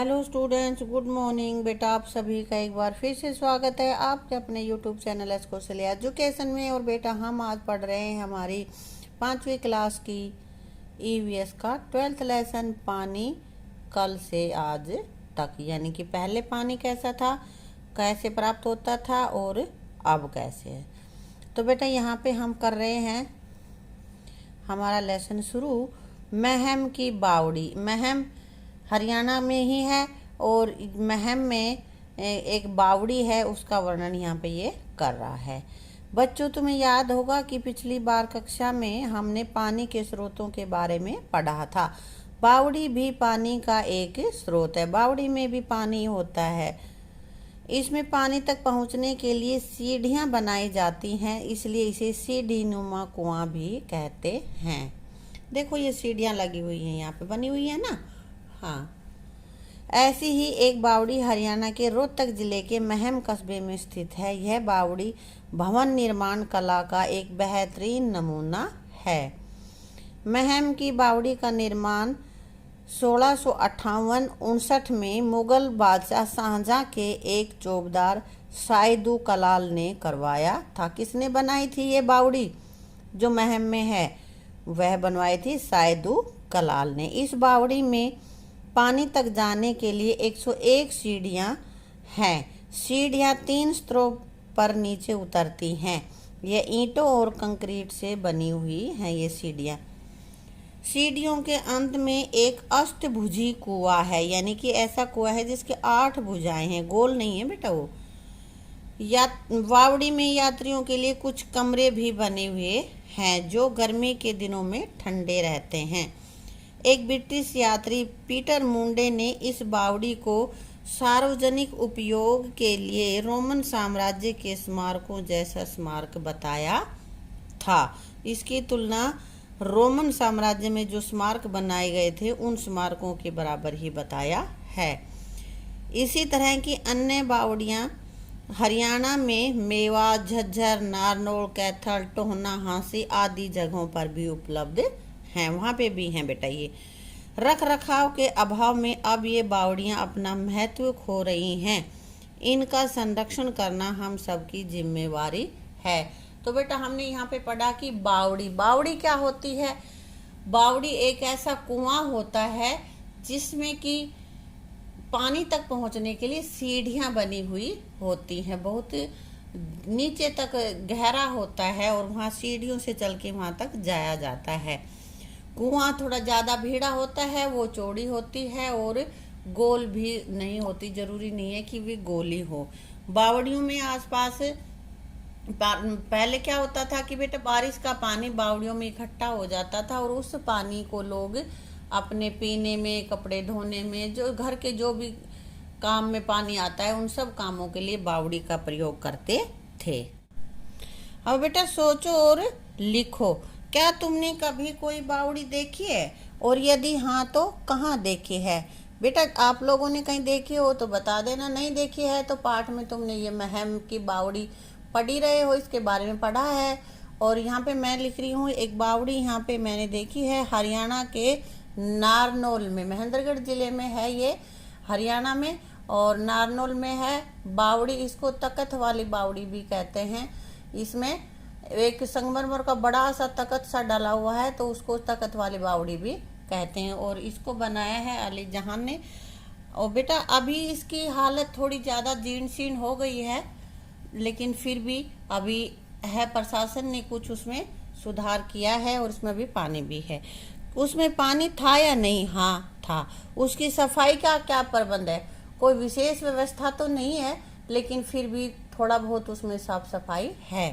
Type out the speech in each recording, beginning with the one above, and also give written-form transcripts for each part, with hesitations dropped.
Hello students, good morning. बेटा आप सभी का एक बार फिर से स्वागत है आपके अपने यूट्यूब चैनल एस्कोसली एजुकेशन में। और बेटा हम आज पढ़ रहे हैं हमारी 5वीं क्लास की ईवीएस का 12th लेसन पानी कल से आज तक, यानी कि पहले पानी कैसा था, कैसे प्राप्त होता था और अब कैसे है। तो बेटा यहाँ पे हम कर रहे हैं हमारा लेसन शुरू। महम की बावड़ी, महम हरियाणा में ही है और महम में एक बावड़ी है, उसका वर्णन यहाँ पे ये कर रहा है। बच्चों तुम्हें याद होगा कि पिछली बार कक्षा में हमने पानी के स्रोतों के बारे में पढ़ा था। बावड़ी भी पानी का एक स्रोत है, बावड़ी में भी पानी होता है। इसमें पानी तक पहुँचने के लिए सीढ़ियाँ बनाई जाती हैं, इसलिए इसे सीढ़ी नुमा कुआं भी कहते हैं। देखो ये सीढ़ियाँ लगी हुई हैं, यहाँ पे बनी हुई है ना। हाँ, ऐसी ही एक बावड़ी हरियाणा के रोहतक जिले के महम कस्बे में स्थित है। यह बावड़ी भवन निर्माण कला का एक बेहतरीन नमूना है। महम की बावड़ी का निर्माण 1658-59 में मुगल बादशाह शाहजहां के एक चौबदार साइदू कलाल ने करवाया था। किसने बनाई थी ये बावड़ी जो महम में है? वह बनवाई थी साइदू कलाल ने। इस बावड़ी में पानी तक जाने के लिए 101 सीढ़ियाँ हैं। सीढ़ियाँ 3 स्तरों पर नीचे उतरती हैं। यह ईंटों और कंक्रीट से बनी हुई हैं ये सीढ़ियाँ। सीढ़ियों के अंत में एक अष्टभुजी कुआं है, यानी कि ऐसा कुआं है जिसके 8 भुजाएं हैं, गोल नहीं है बेटा वो। बावड़ी में यात्रियों के लिए कुछ कमरे भी बने हुए हैं जो गर्मी के दिनों में ठंडे रहते हैं। एक ब्रिटिश यात्री पीटर मुंडे ने इस बावड़ी को सार्वजनिक उपयोग के लिए रोमन साम्राज्य के स्मारकों जैसा स्मारक बताया था। इसकी तुलना रोमन साम्राज्य में जो स्मारक बनाए गए थे उन स्मारकों के बराबर ही बताया है। इसी तरह की अन्य बावड़ियाँ हरियाणा में मेवा, झज्जर, नारनौल, कैथल, टोहना, हांसी आदि जगहों पर भी उपलब्ध हैं, वहाँ पे भी हैं बेटा। ये रख रखाव के अभाव में अब ये बावड़ियाँ अपना महत्व खो रही हैं। इनका संरक्षण करना हम सबकी जिम्मेवारी है। तो बेटा हमने यहाँ पे पढ़ा कि बावड़ी क्या होती है। बावड़ी एक ऐसा कुआं होता है जिसमें कि पानी तक पहुँचने के लिए सीढ़ियाँ बनी हुई होती हैं, बहुत नीचे तक गहरा होता है और वहाँ सीढ़ियों से चल के वहाँ तक जाया जाता है। कुआं थोड़ा ज़्यादा भीड़ा होता है, वो चौड़ी होती है और गोल भी नहीं होती, जरूरी नहीं है कि वे गोली हो। बावड़ियों में आसपास पहले क्या होता था कि बेटा बारिश का पानी बावड़ियों में इकट्ठा हो जाता था और उस पानी को लोग अपने पीने में, कपड़े धोने में, जो घर के जो भी काम में पानी आता है उन सब कामों के लिए बावड़ी का प्रयोग करते थे। अब बेटा सोचो और लिखो, क्या तुमने कभी कोई बावड़ी देखी है और यदि हाँ तो कहाँ देखी है? बेटा आप लोगों ने कहीं देखी हो तो बता देना, नहीं देखी है तो पाठ में तुमने ये महम की बावड़ी पढ़ी रहे हो, इसके बारे में पढ़ा है। और यहाँ पे मैं लिख रही हूँ एक बावड़ी यहाँ पे मैंने देखी है हरियाणा के नारनौल में, महेंद्रगढ़ जिले में है ये हरियाणा में, और नारनौल में है बावड़ी। इसको तकत वाली बावड़ी भी कहते हैं। इसमें एक संगमरमर का बड़ा सा तकत सा डाला हुआ है तो उसको तकत वाली बावड़ी भी कहते हैं और इसको बनाया है अली जहान ने। और बेटा अभी इसकी हालत थोड़ी ज़्यादा जीर्ण शीर्ण हो गई है, लेकिन फिर भी अभी है, प्रशासन ने कुछ उसमें सुधार किया है और उसमें भी पानी भी है। उसमें पानी था या नहीं? हाँ था। उसकी सफाई का क्या प्रबंध है? कोई विशेष व्यवस्था तो नहीं है, लेकिन फिर भी थोड़ा बहुत उसमें साफ सफाई है।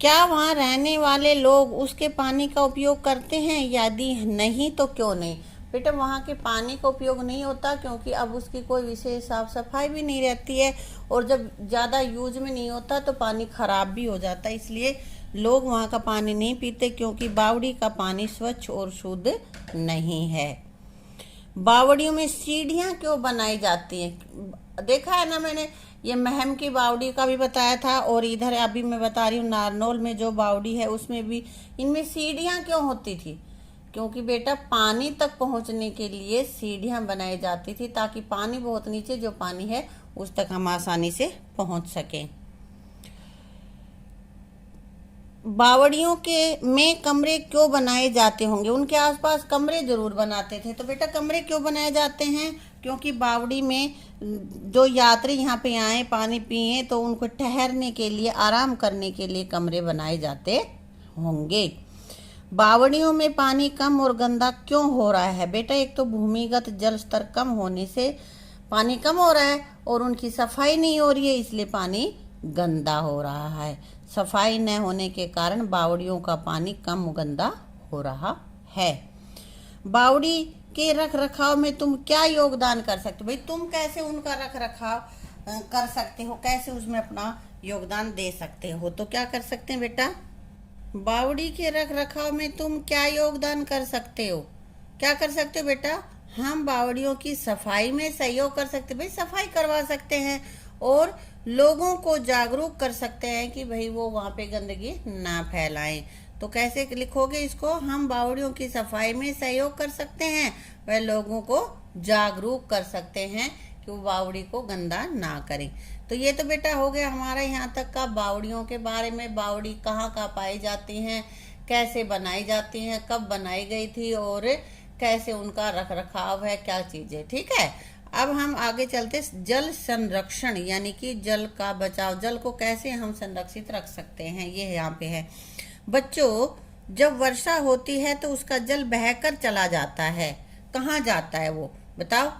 क्या वहाँ रहने वाले लोग उसके पानी का उपयोग करते हैं? यदि नहीं तो क्यों नहीं? बेटा वहाँ के पानी का उपयोग नहीं होता क्योंकि अब उसकी कोई विशेष साफ सफाई भी नहीं रहती है और जब ज़्यादा यूज में नहीं होता तो पानी खराब भी हो जाता है, इसलिए लोग वहाँ का पानी नहीं पीते क्योंकि बावड़ी का पानी स्वच्छ और शुद्ध नहीं है। बावड़ियों में सीढ़ियाँ क्यों बनाई जाती हैं? देखा है ना मैंने, ये महम की बावड़ी का भी बताया था और इधर अभी मैं बता रही हूँ नारनौल में जो बावड़ी है उसमें भी इनमें सीढ़ियाँ क्यों होती थी? क्योंकि बेटा पानी तक पहुंचने के लिए सीढ़ियां बनाई जाती थी ताकि पानी बहुत नीचे जो पानी है उस तक हम आसानी से पहुंच सकें। बावड़ियों के में कमरे क्यों बनाए जाते होंगे? उनके आसपास कमरे जरूर बनाते थे। तो बेटा कमरे क्यों बनाए जाते हैं? क्योंकि बावड़ी में जो यात्री यहाँ पे आए पानी पिए तो उनको ठहरने के लिए, आराम करने के लिए कमरे बनाए जाते होंगे। बावड़ियों में पानी कम और गंदा क्यों हो रहा है? बेटा एक तो भूमिगत जल स्तर कम होने से पानी कम हो रहा है और उनकी सफाई नहीं हो रही है, इसलिए पानी गंदा हो रहा है। सफाई न होने के कारण बावड़ियों का पानी कम गंदा हो रहा है। बावड़ी के रख रखाव में तुम क्या योगदान कर सकते हो? भाई तुम कैसे उनका रख रखाव कर सकते हो, कैसे उसमें अपना योगदान दे सकते हो? तो क्या कर सकते हैं बेटा? बावड़ी के रख रखाव में तुम क्या योगदान कर सकते हो? क्या कर सकते हो बेटा? हम बावड़ियों की सफाई में सहयोग कर सकते हैं। भाई सफाई करवा सकते हैं और लोगों को जागरूक कर सकते हैं कि भाई वो वहाँ पे गंदगी ना फैलाएं। तो कैसे लिखोगे इसको? हम बावड़ियों की सफाई में सहयोग कर सकते हैं, वह लोगों को जागरूक कर सकते हैं कि वो बावड़ी को गंदा ना करें। तो ये तो बेटा हो गया हमारा यहाँ तक का बावड़ियों के बारे में। बावड़ी कहाँ कहाँ पाई जाती हैं, कैसे बनाई जाती हैं, कब बनाई गई थी और कैसे उनका रख रखाव है, क्या चीजें। ठीक है, अब हम आगे चलते जल संरक्षण यानी कि जल का बचाव, जल को कैसे हम संरक्षित रख सकते हैं, ये यहाँ पे है। बच्चों जब वर्षा होती है तो उसका जल बहकर चला जाता है। कहाँ जाता है वो बताओ?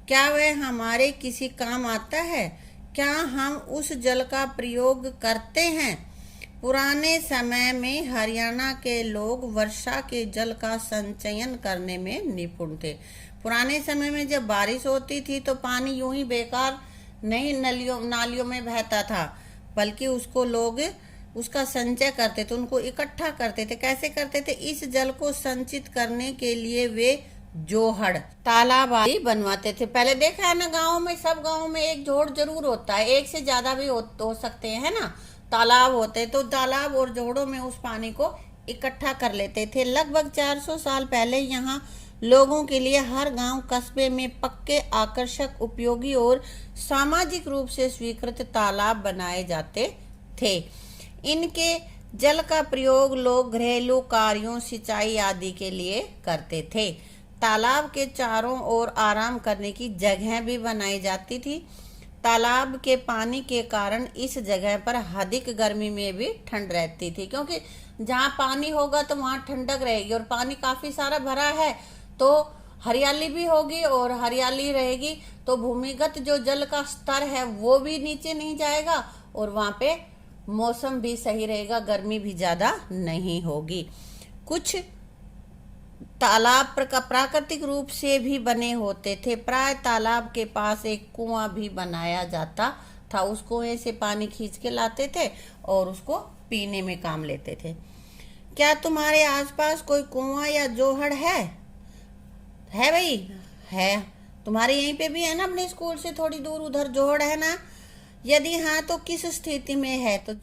क्या वह हमारे किसी काम आता है? क्या हम उस जल का प्रयोग करते हैं? पुराने समय में हरियाणा के लोग वर्षा के जल का संचयन करने में निपुण थे। पुराने समय में जब बारिश होती थी तो पानी यूं ही बेकार नहीं नालियों में बहता था, बल्कि उसको लोग उसका संचय करते थे, उनको इकट्ठा करते थे। कैसे करते थे? इस जल को संचित करने के लिए वे जोहड़, तालाब आदि बनवाते थे। पहले देखा है ना, गाँव में, सब गाँव में एक जोहड़ जरूर होता है, एक से ज्यादा भी हो सकते हैं ना, तालाब होते। तो तालाब और जोहड़ों में उस पानी को इकट्ठा कर लेते थे। लगभग 400 साल पहले यहाँ लोगों के लिए हर गांव कस्बे में पक्के, आकर्षक, उपयोगी और सामाजिक रूप से स्वीकृत तालाब बनाए जाते थे। इनके जल का प्रयोग लोग घरेलू कार्यों, सिंचाई आदि के लिए करते थे। तालाब के चारों ओर आराम करने की जगह भी बनाई जाती थी। तालाब के पानी के कारण इस जगह पर अधिक गर्मी में भी ठंड रहती थी, क्योंकि जहाँ पानी होगा तो वहाँ ठंडक रहेगी और पानी काफी सारा भरा है तो हरियाली भी होगी और हरियाली रहेगी तो भूमिगत जो जल का स्तर है वो भी नीचे नहीं जाएगा और वहाँ पे मौसम भी सही रहेगा, गर्मी भी ज्यादा नहीं होगी। कुछ तालाब प्राकृतिक रूप से भी बने होते थे। प्राय तालाब के पास एक कुआं भी बनाया जाता था। उस कुएं से पानी खींच के लाते थे और उसको पीने में काम लेते थे। क्या तुम्हारे आसपास कोई कुआं या जोहड़ है? है भाई, है। तुम्हारे यहीं पे भी है ना, अपने स्कूल से थोड़ी दूर उधर जोहड़ है ना? यदि हाँ तो किस स्थिति में है? तो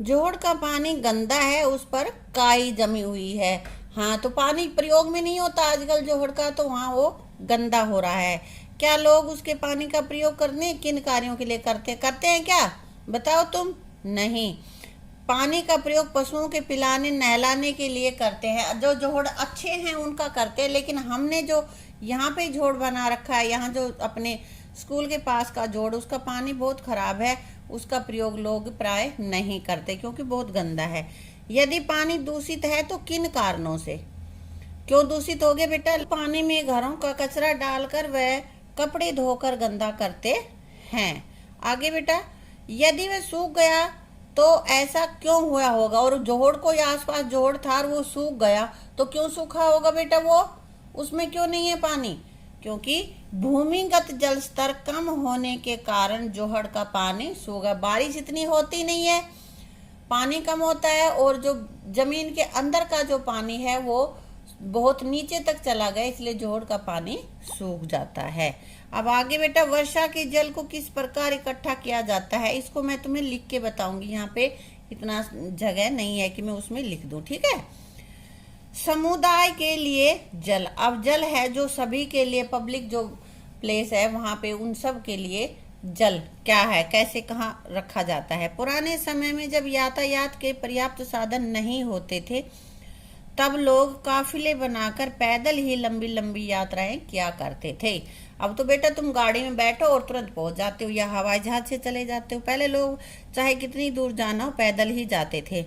जोहड़ का पानी गंदा है, उस पर काई जमी हुई है। हाँ, तो पानी प्रयोग में नहीं होता आजकल जोहड़ का, तो वहाँ वो गंदा हो रहा है। क्या लोग उसके पानी का प्रयोग करने किन कार्यों के लिए करते हैं क्या बताओ तुम? नहीं। पानी का प्रयोग पशुओं के पिलाने, नहलाने के लिए करते हैं। जो जोहड़ अच्छे हैं उनका करते हैं, लेकिन हमने जो यहाँ पे जोड़ बना रखा है, यहाँ जो अपने स्कूल के पास का जोड़, उसका पानी बहुत खराब है, उसका प्रयोग लोग प्राय नहीं करते क्योंकि बहुत गंदा है। यदि पानी दूषित है तो किन कारणों से? क्यों दूषित हो गया बेटा? पानी में घरों का कचरा डालकर वह कपड़े धोकर गंदा करते हैं। आगे बेटा, यदि वह सूख गया तो ऐसा क्यों हुआ होगा? और जोहड़ को या आसपास जोहड़ था और वो सूख गया तो क्यों सूखा होगा बेटा? वो उसमें क्यों नहीं है पानी? क्योंकि भूमिगत जल स्तर कम होने के कारण जोहड़ का पानी सूख गया। बारिश इतनी होती नहीं है, पानी कम होता है और जो जमीन के अंदर का जो पानी है वो बहुत नीचे तक चला गया, इसलिए जोहड़ का पानी सूख जाता है। अब आगे बेटा, वर्षा के जल को किस प्रकार इकट्ठा किया जाता है? इसको मैं तुम्हें लिख के बताऊंगी, यहाँ पे इतना जगह नहीं है कि मैं उसमें लिख दूं, ठीक है? समुदाय के लिए जल, अब जल है जो सभी के लिए, पब्लिक जो प्लेस है वहां पे उन सब के लिए जल क्या है, कैसे, कहाँ रखा जाता है। पुराने समय में जब यातायात के पर्याप्त साधन नहीं होते थे तब लोग काफिले बनाकर पैदल ही लंबी लंबी यात्राएं किया करते थे। अब तो बेटा तुम गाड़ी में बैठो और तुरंत पहुंच जाते हो या हवाई जहाज से चले जाते हो। पहले लोग चाहे कितनी दूर जाना हो पैदल ही जाते थे।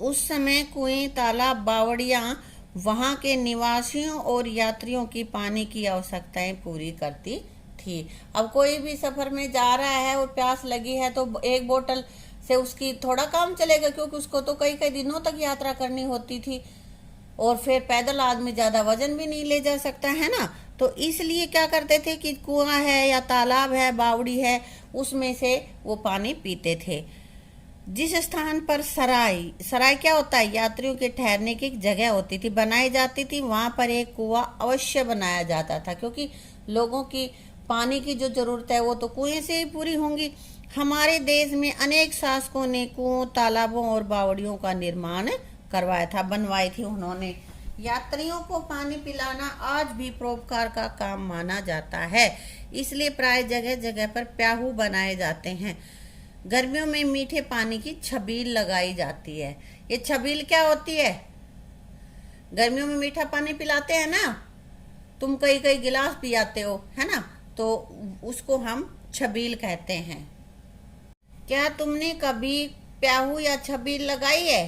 उस समय कुएं, तालाब, बावड़ियां वहां के निवासियों और यात्रियों की पानी की आवश्यकताएं पूरी करती थी। अब कोई भी सफर में जा रहा है और प्यास लगी है तो एक बोतल से उसकी थोड़ा काम चलेगा, क्योंकि उसको तो कई कई दिनों तक यात्रा करनी होती थी और फिर पैदल आदमी ज्यादा वजन भी नहीं ले जा सकता है ना। तो इसलिए क्या करते थे कि कुआं है या तालाब है, बावड़ी है, उसमें से वो पानी पीते थे। जिस स्थान पर सराय, सराय क्या होता है, यात्रियों के ठहरने की एक जगह होती थी, बनाई जाती थी, वहां पर एक कुआं अवश्य बनाया जाता था, क्योंकि लोगों की पानी की जो जरूरत है वो तो कुएं से ही पूरी होंगी। हमारे देश में अनेक शासकों ने कुओं, तालाबों और बावड़ियों का निर्माण करवाया था, बनवाई थी उन्होंने। यात्रियों को पानी पिलाना आज भी परोपकार का काम माना जाता है, इसलिए प्राय जगह जगह पर प्याहू बनाए जाते हैं। गर्मियों में मीठे पानी की छबील लगाई जाती है। ये छबील क्या होती है, गर्मियों में मीठा पानी पिलाते हैं ना, तुम कई कई गिलास पियाते हो है ना, तो उसको हम छबील कहते हैं। क्या तुमने कभी प्याहू या छबील लगाई है?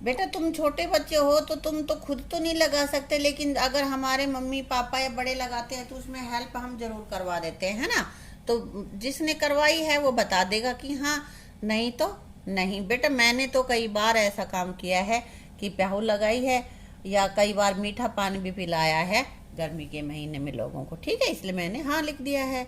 बेटा तुम छोटे बच्चे हो तो तुम तो खुद तो नहीं लगा सकते, लेकिन अगर हमारे मम्मी पापा या बड़े लगाते हैं तो उसमें हेल्प हम जरूर करवा देते हैं, है ना। तो जिसने करवाई है वो बता देगा कि हाँ, नहीं तो नहीं। बेटा मैंने तो कई बार ऐसा काम किया है कि प्याहू लगाई है या कई बार मीठा पानी भी पिलाया है गर्मी के महीने में लोगों को, ठीक है, इसलिए मैंने हाँ लिख दिया है।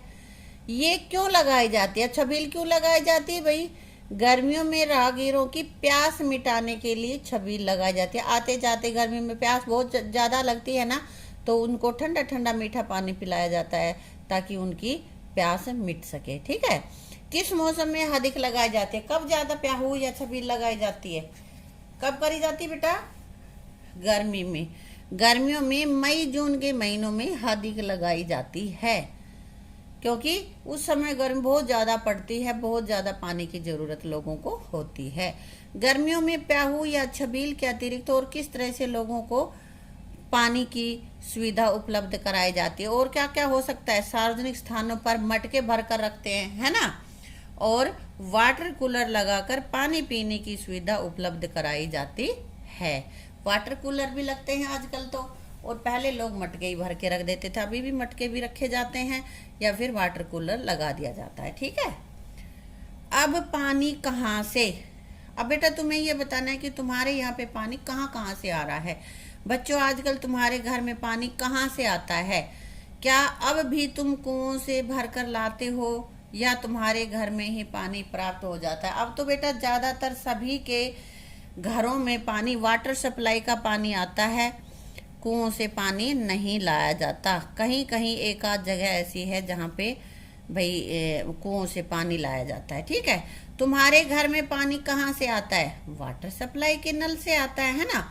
ये क्यों लगाई जाती है, छबील क्यों लगाई जाती है भाई? गर्मियों में राहगीरों की प्यास मिटाने के लिए छबील लगाई जाती है। आते जाते गर्मी में प्यास बहुत ज्यादा लगती है ना, तो उनको ठंडा ठंडा मीठा पानी पिलाया जाता है ताकि उनकी प्यास मिट सके, ठीक है। किस मौसम में अधिक लगाई जाती है, कब ज्यादा प्याहू या छबील लगाई जाती है, कब करी जाती है बेटा? गर्मी में। गर्मियों में मई जून के महीनों में अधिक लगाई जाती है, क्योंकि उस समय गर्मी बहुत ज्यादा पड़ती है, बहुत ज्यादा पानी की जरूरत लोगों को होती है। गर्मियों में प्याहू या छबील के अतिरिक्त और किस तरह से लोगों को पानी की सुविधा उपलब्ध कराई जाती है, और क्या क्या हो सकता है? सार्वजनिक स्थानों पर मटके भरकर रखते हैं, है ना, और वाटर कूलर लगाकर पानी पीने की सुविधा उपलब्ध कराई जाती है। वाटर कूलर भी लगते हैं आजकल तो, और पहले लोग मटके ही भर के रख देते थे, अभी भी मटके भी रखे जाते हैं या फिर वाटर कूलर लगा दिया जाता है, ठीक है। अब पानी कहाँ से, अब बेटा तुम्हें ये बताना है कि तुम्हारे यहाँ पे पानी कहाँ कहाँ से आ रहा है। बच्चों आजकल तुम्हारे घर में पानी कहाँ से आता है? क्या अब भी तुम कुओं से भरकर लाते हो या तुम्हारे घर में ही पानी प्राप्त हो जाता है? अब तो बेटा ज्यादातर सभी के घरों में पानी, वाटर सप्लाई का पानी आता है, कुओं से पानी नहीं लाया जाता। कहीं कहीं एक आध जगह ऐसी है जहाँ पे भाई कुओं से पानी लाया जाता है, ठीक है। तुम्हारे घर में पानी कहाँ से आता है? वाटर सप्लाई के नल से आता है ना।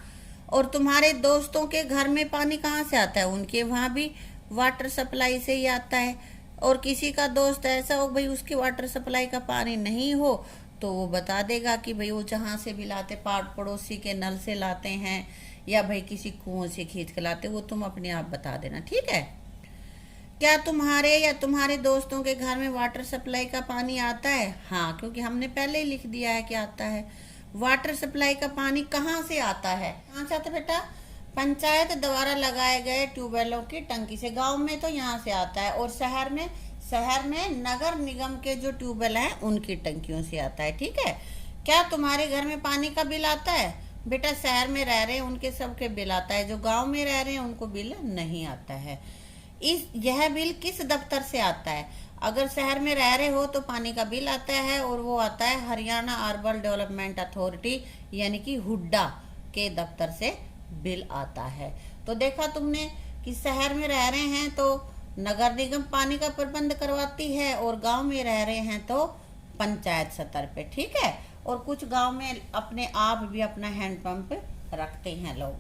और तुम्हारे दोस्तों के घर में पानी कहाँ से आता है? उनके वहाँ भी वाटर सप्लाई से ही आता है। और किसी का दोस्त ऐसा हो भाई उसके वाटर सप्लाई का पानी नहीं हो तो वो बता देगा कि भाई वो जहाँ से भी लाते, पड़ोसी के नल से लाते हैं या भाई किसी कुओं से खींच के लाते, वो तुम अपने आप बता देना, ठीक है। क्या तुम्हारे या तुम्हारे दोस्तों के घर में वाटर सप्लाई का पानी आता है? हाँ, क्योंकि हमने पहले ही लिख दिया है कि आता है। वाटर सप्लाई का पानी कहाँ से आता है? कहाँ से आता है बेटा? पंचायत द्वारा लगाए गए ट्यूबवेलों की टंकी से। गांव में तो यहाँ से आता है, और शहर में नगर निगम के जो ट्यूबवेल हैं उनकी टंकियों से आता है, ठीक है। क्या तुम्हारे घर में पानी का बिल आता है? बेटा शहर में रह रहे हैं उनके सबके बिल आता है, जो गांव में रह रहे हैं उनको बिल नहीं आता है। यह बिल किस दफ्तर से आता है? अगर शहर में रह रहे हो तो पानी का बिल आता है, और वो आता है हरियाणा अर्बन डेवलपमेंट अथॉरिटी यानी कि हुड्डा के दफ्तर से बिल आता है। तो देखा तुमने कि शहर में रह रहे हैं तो नगर निगम पानी का प्रबंध करवाती है, और गांव में रह रहे हैं तो पंचायत स्तर पे, ठीक है। और कुछ गांव में अपने आप भी अपना हैंडपंप रखते हैं लोग,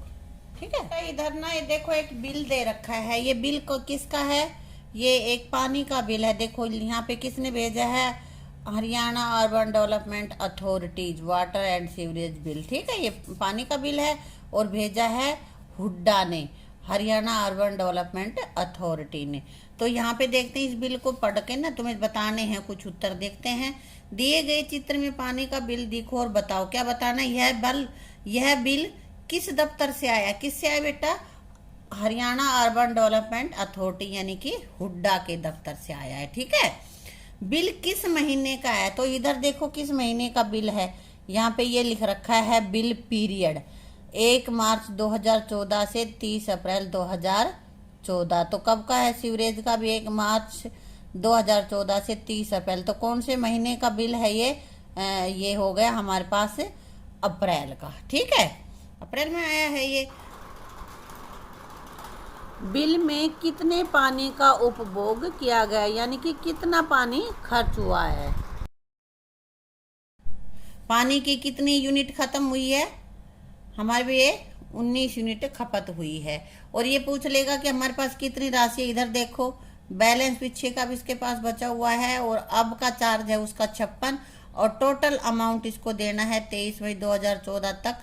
ठीक है। तो इधर ना ये देखो एक बिल दे रखा है, ये बिल को किसका है, ये एक पानी का बिल है। देखो यहाँ पे किसने भेजा है, Haryana urban development authorities water and sewerage bill, ठीक है। ये पानी का बिल है और भेजा है हुड्डा ने, हरियाणा अर्बन डेवलपमेंट अथॉरिटी ने। तो यहाँ पे देखते हैं, इस बिल को पढ़ के ना तुम्हें बताने हैं कुछ उत्तर। देखते हैं, दिए गए चित्र में पानी का बिल दिखो और बताओ। क्या बताना, यह बिल किस दफ्तर से आया, किससे आया बेटा, हरियाणा अर्बन डेवलपमेंट अथॉरिटी यानी कि हुड्डा के दफ्तर से आया है, ठीक है। बिल किस महीने का है, तो इधर देखो किस महीने का बिल है, यहाँ पे ये लिख रखा है बिल पीरियड 1 मार्च 2014 से 30 अप्रैल 2014। तो कब का है, सीवरेज का भी 1 मार्च 2014 से 30 अप्रैल। तो कौन से महीने का बिल है ये हो गया हमारे पास अप्रैल का, ठीक है, अप्रैल में आया है ये। बिल में कितने पानी का उपभोग किया गया, यानी कि कितना पानी खर्च हुआ है, पानी की कितनी यूनिट खत्म हुई है, हमारे भी ये 19 यूनिट खपत हुई है। और ये पूछ लेगा कि हमारे पास कितनी राशि है, इधर देखो बैलेंस पीछे का भी इसके पास बचा हुआ है और अब का चार्ज है उसका 56 और टोटल अमाउंट इसको देना है 23 मई 2014 तक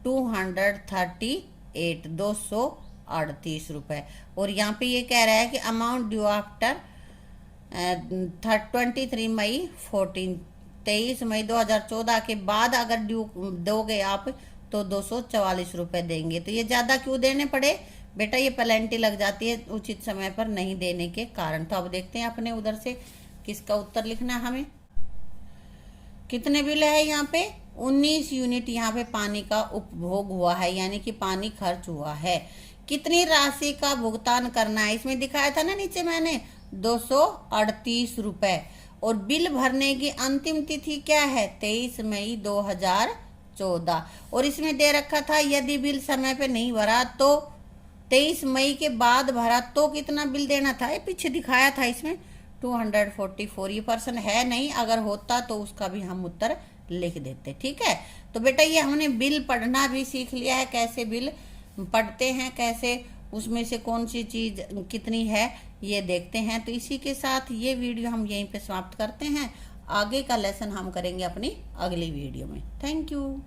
238 रुपए। और यहाँ पे ये कह रहा है कि अमाउंट ड्यू आफ्टर 23 मई 23 मई 2014 के बाद अगर ड्यू दोगे आप तो 244 रुपए देंगे। तो ये ज्यादा क्यों देने पड़े बेटा, ये पेनल्टी लग जाती है उचित समय पर नहीं देने के कारण। तो अब देखते हैं अपने उधर से किसका उत्तर लिखना है हमें। कितने बिल है यहाँ पे, 19 यूनिट यहाँ पे पानी का उपभोग हुआ है, यानी कि पानी खर्च हुआ है। कितनी राशि का भुगतान करना है, इसमें दिखाया था ना नीचे मैंने 238 रुपए। और बिल भरने की अंतिम तिथि क्या है, 23 मई 2014। और इसमें दे रखा था यदि बिल समय पे नहीं भरा तो 23 मई के बाद भरा तो कितना बिल देना था, ये पीछे दिखाया था इसमें 244। ये पर्सन है नहीं, अगर होता तो उसका भी हम उत्तर लिख देते, ठीक है। तो बेटा ये हमने बिल पढ़ना भी सीख लिया है, कैसे बिल पढ़ते हैं, कैसे उसमें से कौन सी चीज कितनी है ये देखते हैं। तो इसी के साथ ये वीडियो हम यहीं पे समाप्त करते हैं। आगे का लेसन हम करेंगे अपनी अगली वीडियो में। Thank you.